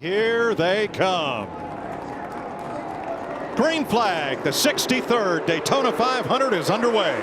Here they come. Green flag, the 63rd Daytona 500 is underway.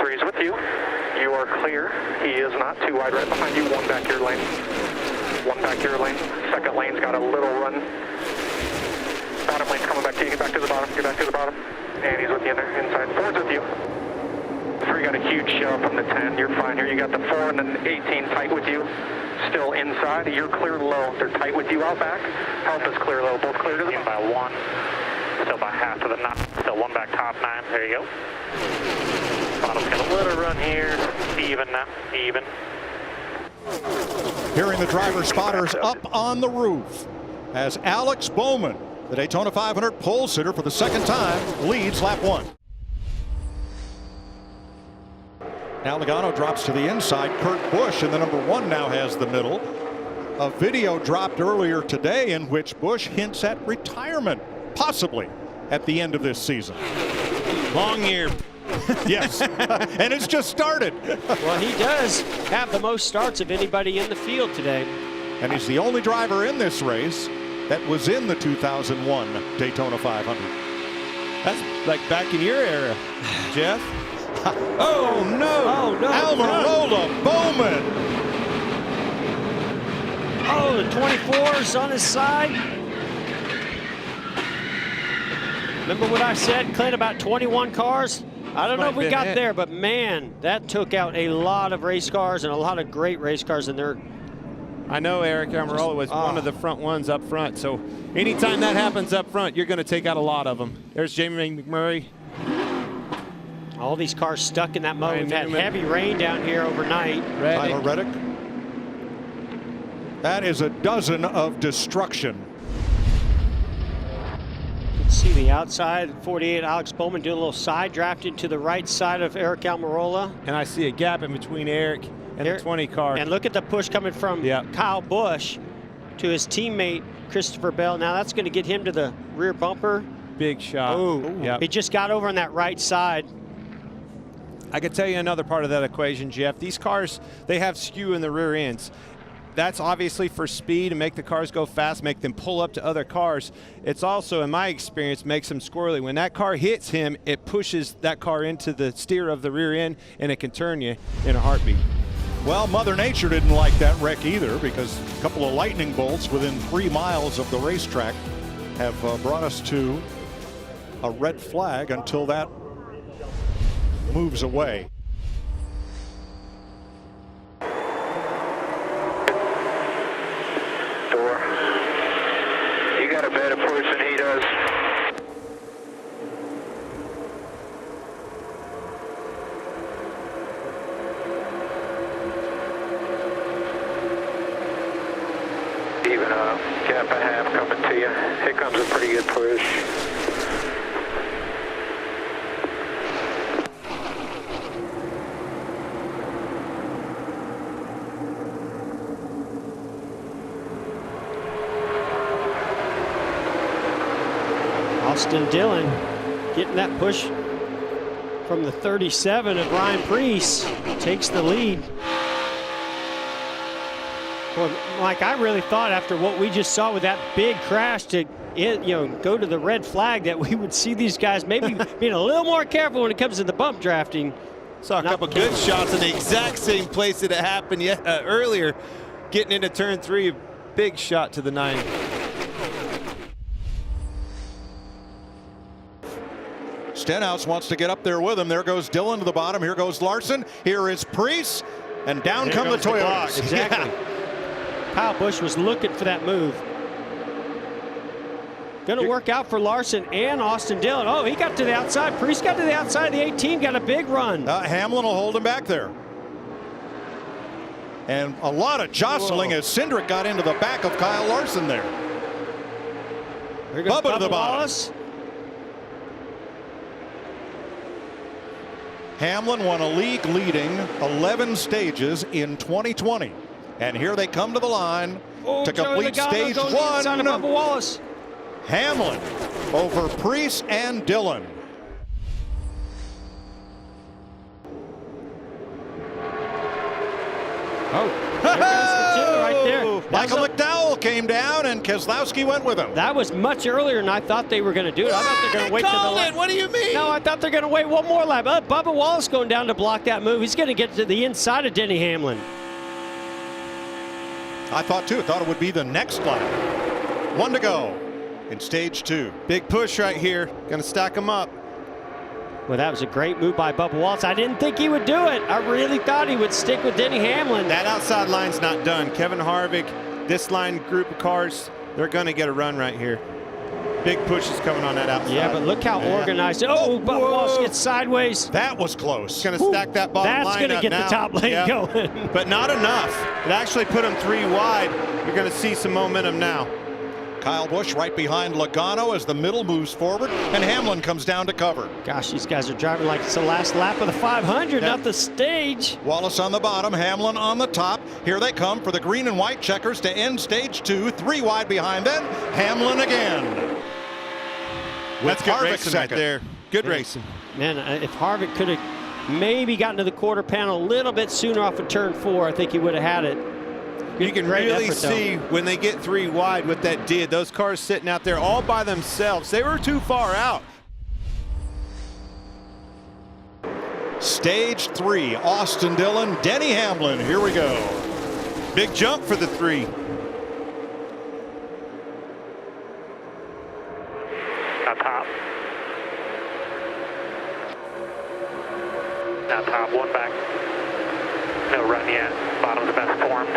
Three's with you. You are clear. He is not too wide right behind you. One back your lane. One back your lane. Second lane's got a little run. Bottom lane's coming back to you. Get back to the bottom. Get back to the bottom. And he's with you in there. Inside. Four's with you. Three got a huge shove from the 10. You're fine here. You got the 4 and then 18 tight with you. Still inside. You're clear low. They're tight with you out back. Help is clear low. Both clear to the by one. Still by half of the 9. Still one back top 9. There you go. Bottom's got a little run here. Even now. Even. Hearing the driver spotters up on the roof as Alex Bowman, the Daytona 500 pole sitter for the second time, leads lap 1. Now Logano drops to the inside. Kurt Busch in the number 1 now has the middle. A video dropped earlier today in which Busch hints at retirement, possibly at the end of this season. Long year. Yes, and it's just started. Well, he does have the most starts of anybody in the field today. And he's the only driver in this race that was in the 2001 Daytona 500. That's like back in your era, Jeff. Oh no! Oh no! Almirola Bowman. Oh, the 24's on his side. Remember what I said, Clint, about 21 cars? I don't know if we got there, but man, that took out a lot of race cars and a lot of great race cars in there. I know Eric Almirola was one of the front ones up front, so anytime that happens up front, you're going to take out a lot of them. There's Jamie McMurray. All these cars stuck in that mud. We've had heavy rain down here overnight. Tyler Reddick. That is a dozen of destruction. You can see the outside, 48, Alex Bowman doing a little side drafting to the right side of Eric Almirola. And I see a gap in between Eric and the 20 car. And look at the push coming from Kyle Busch to his teammate, Christopher Bell. Now that's going to get him to the rear bumper. Big shot. Ooh. He just got over on that right side. I could tell you another part of that equation, Jeff. These cars, they have skew in the rear ends. That's obviously for speed and make the cars go fast, make them pull up to other cars. It's also, in my experience, makes them squirrely. When that car hits him, it pushes that car into the steer of the rear end, and it can turn you in a heartbeat. Well, Mother Nature didn't like that wreck either, because a couple of lightning bolts within 3 miles of the racetrack have brought us to a red flag until that moves away. You got a better push than he does. Even a gap and a half coming to you. Here comes a pretty good push. Austin Dillon getting that push from the 37 of Ryan Preece, takes the lead. Well, Mike, I really thought after what we just saw with that big crash to go to the red flag that we would see these guys maybe being a little more careful when it comes to the bump drafting. Saw a couple good shots in the exact same place that it happened earlier, getting into turn 3. Big shot to the 9. Stenhouse wants to get up there with him. There goes Dillon to the bottom. Here goes Larson. Here is Preece. And down come the Toyotas. Exactly. Kyle Busch was looking for that move. Going to work out for Larson and Austin Dillon. Oh, he got to the outside. Preece got to the outside of the 18, got a big run. Hamlin will hold him back there. And a lot of jostling as Cindric got into the back of Kyle Larson there. Bubba to the bottom. Wallace. Hamlin won a league leading 11 stages in 2020. And here they come to the line to complete stage 1. Wallace. Hamlin over Preece and Dillon. Oh, there goes the two right there. Michael McDowell came down and Keselowski went with him. That was much earlier than I thought they were going to do it. I thought they're going to wait to the lap. What do you mean? No, I thought they're going to wait one more lap. Bubba Wallace going down to block that move. He's going to get to the inside of Denny Hamlin. I thought too. Thought it would be the next lap. 1 to go in stage 2. Big push right here. Going to stack them up. Well, that was a great move by Bubba Wallace. I didn't think he would do it. I really thought he would stick with Denny Hamlin. That outside line's not done. Kevin Harvick, this line group of cars, they're going to get a run right here. Big push is coming on that outside. Yeah, but look how organized. Oh, Bubba Wallace gets sideways. That was close. Going to stack that bottom line That's going to get now. the top lane going. But not enough. It actually put them 3 wide. You're going to see some momentum now. Kyle Busch right behind Logano as the middle moves forward, and Hamlin comes down to cover. Gosh, these guys are driving like it's the last lap of the 500, not the stage. Wallace on the bottom, Hamlin on the top. Here they come for the green and white checkers to end stage 2. 3 wide behind them. Hamlin again. That's good Harvick racing right second. there. Good racing. Man, if Harvick could have maybe gotten to the quarter panel a little bit sooner off of turn 4, I think he would have had it. You can Great really effort, see when they get 3 wide what that did. Those cars sitting out there all by themselves. They were too far out. Stage 3, Austin Dillon, Denny Hamlin. Here we go. Big jump for the 3. Now top. Now top, 1 back. No run yet. Bottom's the best formed.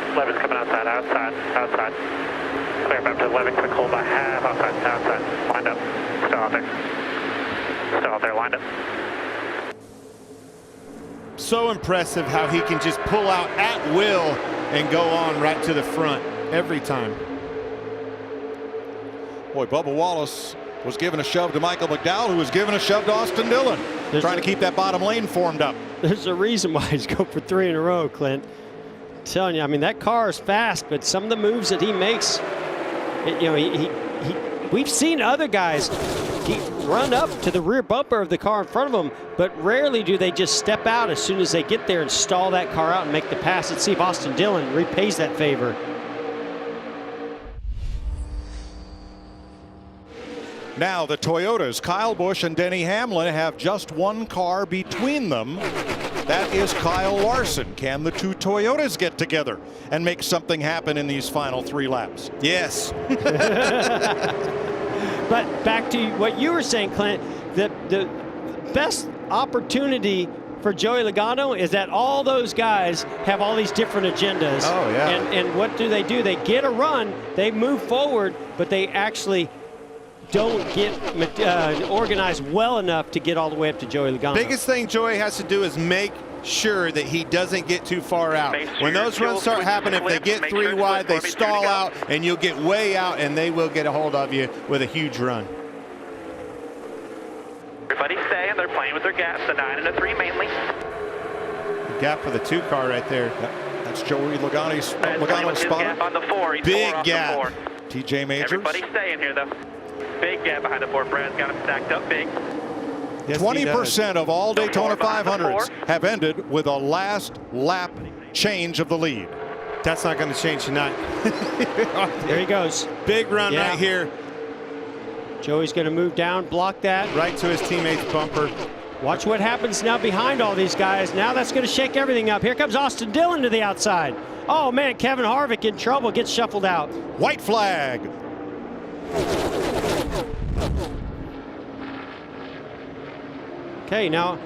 11's coming outside. Clear back to 11, quick hold by half, outside. Lined up. Still out there, lined up. So impressive how he can just pull out at will and go on right to the front every time. Boy, Bubba Wallace was giving a shove to Michael McDowell, who was giving a shove to Austin Dillon, trying to keep that bottom lane formed up. There's a reason why he's going for 3 in a row, Clint. I'm telling you, I mean, that car is fast, but some of the moves that he makes, we've seen other guys run up to the rear bumper of the car in front of them, but rarely do they just step out as soon as they get there and stall that car out and make the pass. Let's see if Austin Dillon repays that favor. Now the Toyotas, Kyle Busch and Denny Hamlin, have just 1 car between them. That is Kyle Larson. Can the 2 Toyotas get together and make something happen in these final 3 laps? Yes. But back to what you were saying, Clint, the best opportunity for Joey Logano is that all those guys have all these different agendas. Oh, yeah. And what do? They get a run, they move forward, but they actually don't get organized well enough to get all the way up to Joey Logano. Biggest thing Joey has to do is make sure that he doesn't get too far out. When those runs start happening, if they get 3 wide, they stall out, and you'll get way out, and they will get a hold of you with a huge run. Everybody stay, and they're playing with their gaps, the 9 and the 3 mainly. The gap for the 2 car right there. That's Joey Logano's Logano's spot. on the 4. He's Big 4 off gap. the 4. TJ Majors. Everybody stay in here, though. Big gap behind the 4. Brad's got him stacked up big. Yes, 20% of all Daytona 500s have ended with a last lap change of the lead. That's not going to change tonight. There he goes. Big run right here. Joey's going to move down, block that. Right to his teammate's bumper. Watch what happens now behind all these guys. Now that's going to shake everything up. Here comes Austin Dillon to the outside. Oh, man, Kevin Harvick in trouble, gets shuffled out. White flag. Okay, now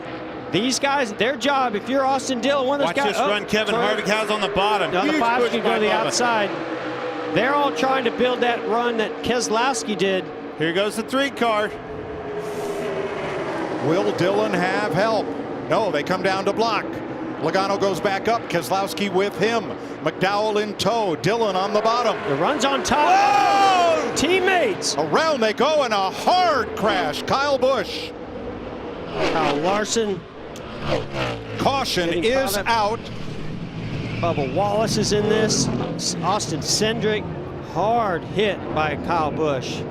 these guys, their job, if you're Austin Dillon, one of those Watch guys. this run Kevin Harvick has on the bottom. Now the Huge 5's push can go by to the Bubba. outside. They're all trying to build that run that Keselowski did. Here goes the 3 car. Will Dillon have help? No, they come down to block. Logano goes back up, Keselowski with him. McDowell in tow, Dillon on the bottom. The run's on top. Whoa! Teammates. Around they go in a hard crash. Kyle Busch. Kyle Larson. Caution Getting is caught up. out. Bubba Wallace is in this. Austin Cindric, hard hit by Kyle Busch.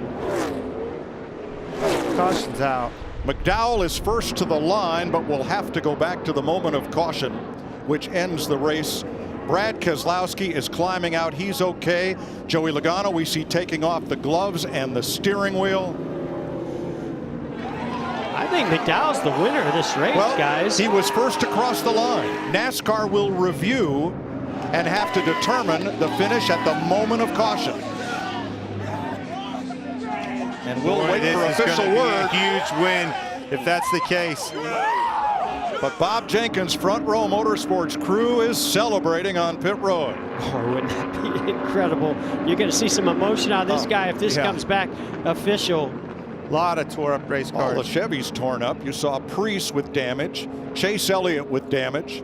Caution's out. McDowell is first to the line, but will have to go back to the moment of caution, which ends the race. Brad Keselowski is climbing out. He's okay. Joey Logano we see taking off the gloves and the steering wheel. I think McDowell's the winner of this race, guys. He was first across the line. NASCAR will review and have to determine the finish at the moment of caution. And we'll wait for official word. A huge win if that's the case. But Bob Jenkins' Front Row Motorsports crew is celebrating on pit road. Oh, wouldn't that be incredible? You're going to see some emotion out of this guy if this comes back official. A lot of tore up race cars. All the Chevys torn up. You saw Priest with damage, Chase Elliott with damage.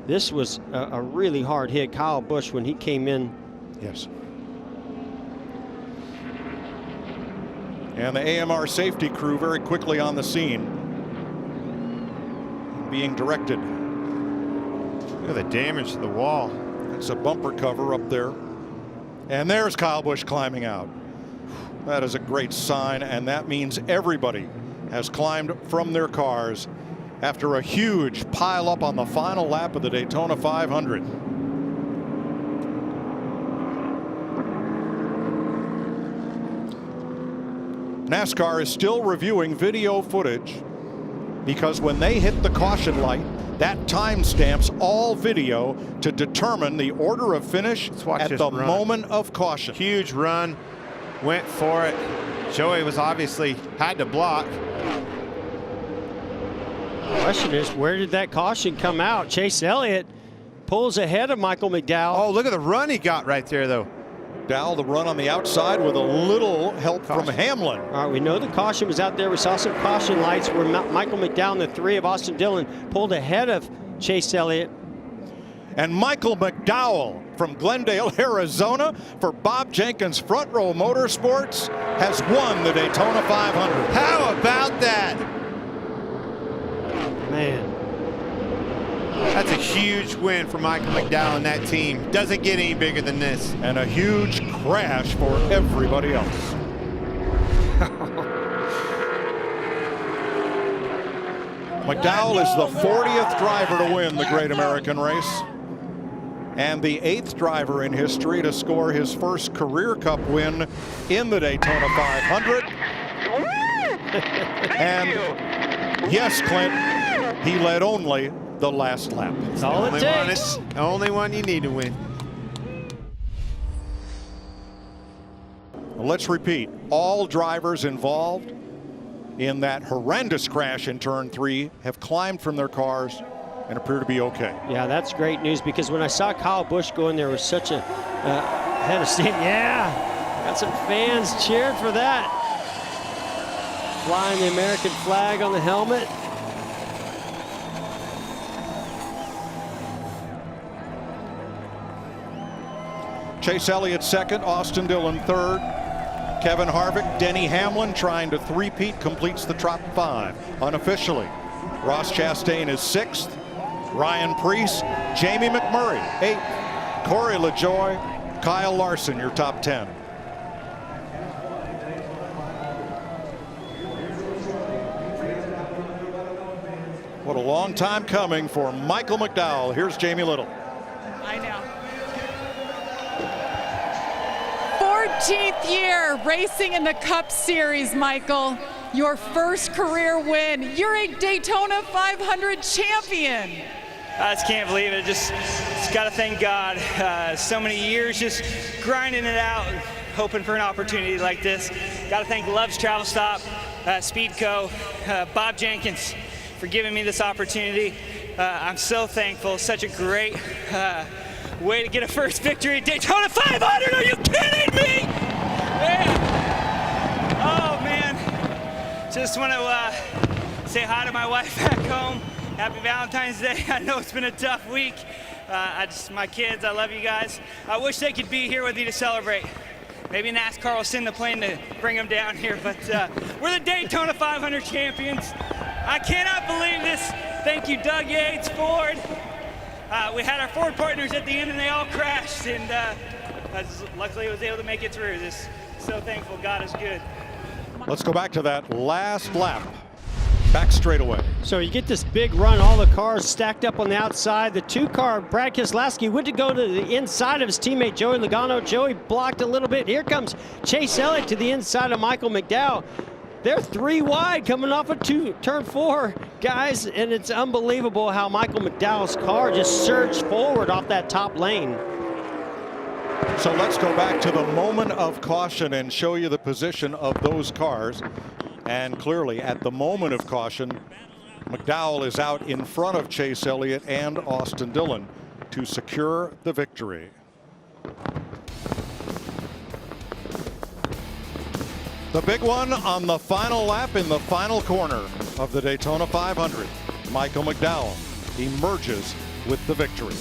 This was a really hard hit. Kyle Busch, when he came in. Yes. And the AMR safety crew very quickly on the scene, being directed. Look at the damage to the wall. It's a bumper cover up there. And there's Kyle Busch climbing out. That is a great sign, and that means everybody has climbed from their cars after a huge pile up on the final lap of the Daytona 500. NASCAR is still reviewing video footage because when they hit the caution light, that time stamps all video to determine the order of finish at the moment of caution. Huge run, went for it. Joey was obviously had to block. The question is, where did that caution come out? Chase Elliott pulls ahead of Michael McDowell. Oh, look at the run he got right there, though. McDowell, the run on the outside with a little help from Hamlin. All right, we know the caution was out there. We saw some caution lights where Michael McDowell and the 3 of Austin Dillon pulled ahead of Chase Elliott. And Michael McDowell from Glendale, Arizona, for Bob Jenkins' Front Row Motorsports, has won the Daytona 500. How about that? Man. That's a huge win for Michael McDowell and that team. Doesn't get any bigger than this. And a huge crash for everybody else. McDowell is the 40th driver to win the Great American Race, and the 8th driver in history to score his first career cup win in the Daytona 500. And yes, Clint, he led only the last lap. That's all it takes. Only one you need to win. Well, let's repeat. All drivers involved in that horrendous crash in turn 3 have climbed from their cars and appear to be okay. Yeah, that's great news, because when I saw Kyle Busch go in there with such a head of steam, got some fans cheered for that. Flying the American flag on the helmet. Chase Elliott second, Austin Dillon third. Kevin Harvick, Denny Hamlin trying to three-peat, completes the top 5 unofficially. Ross Chastain is 6th. Ryan Preece, Jamie McMurray 8th. Corey LaJoie, Kyle Larson, your top 10. What a long time coming for Michael McDowell. Here's Jamie Little. I know. 14th year racing in the Cup Series, Michael. Your first career win. You're a Daytona 500 champion. I just can't believe it. Just got to thank God. So many years just grinding it out, hoping for an opportunity like this. Got to thank Love's Travel Stop, Speedco, Bob Jenkins for giving me this opportunity. I'm so thankful. Such a great way to get a first victory at Daytona 500. Are you kidding me? Man. Oh, man. Just want to say hi to my wife back home. Happy Valentine's Day. I know it's been a tough week. My kids, I love you guys. I wish they could be here with you to celebrate. Maybe NASCAR will send the plane to bring them down here, but we're the Daytona 500 champions. I cannot believe this. Thank you, Doug Yates, Ford. We had our Ford partners at the end, and they all crashed, and luckily I was able to make it through. Just so thankful. God is good. Let's go back to that last lap. Back straightaway. So you get this big run, all the cars stacked up on the outside. The 2-car, Brad Keselowski, went to go to the inside of his teammate Joey Logano. Joey blocked a little bit. Here comes Chase Elliott to the inside of Michael McDowell. They're 3 wide coming off of turn 4, guys, and it's unbelievable how Michael McDowell's car just surged forward off that top lane. So let's go back to the moment of caution and show you the position of those cars. And clearly, at the moment of caution, McDowell is out in front of Chase Elliott and Austin Dillon to secure the victory. The big one on the final lap in the final corner of the Daytona 500. Michael McDowell emerges with the victory.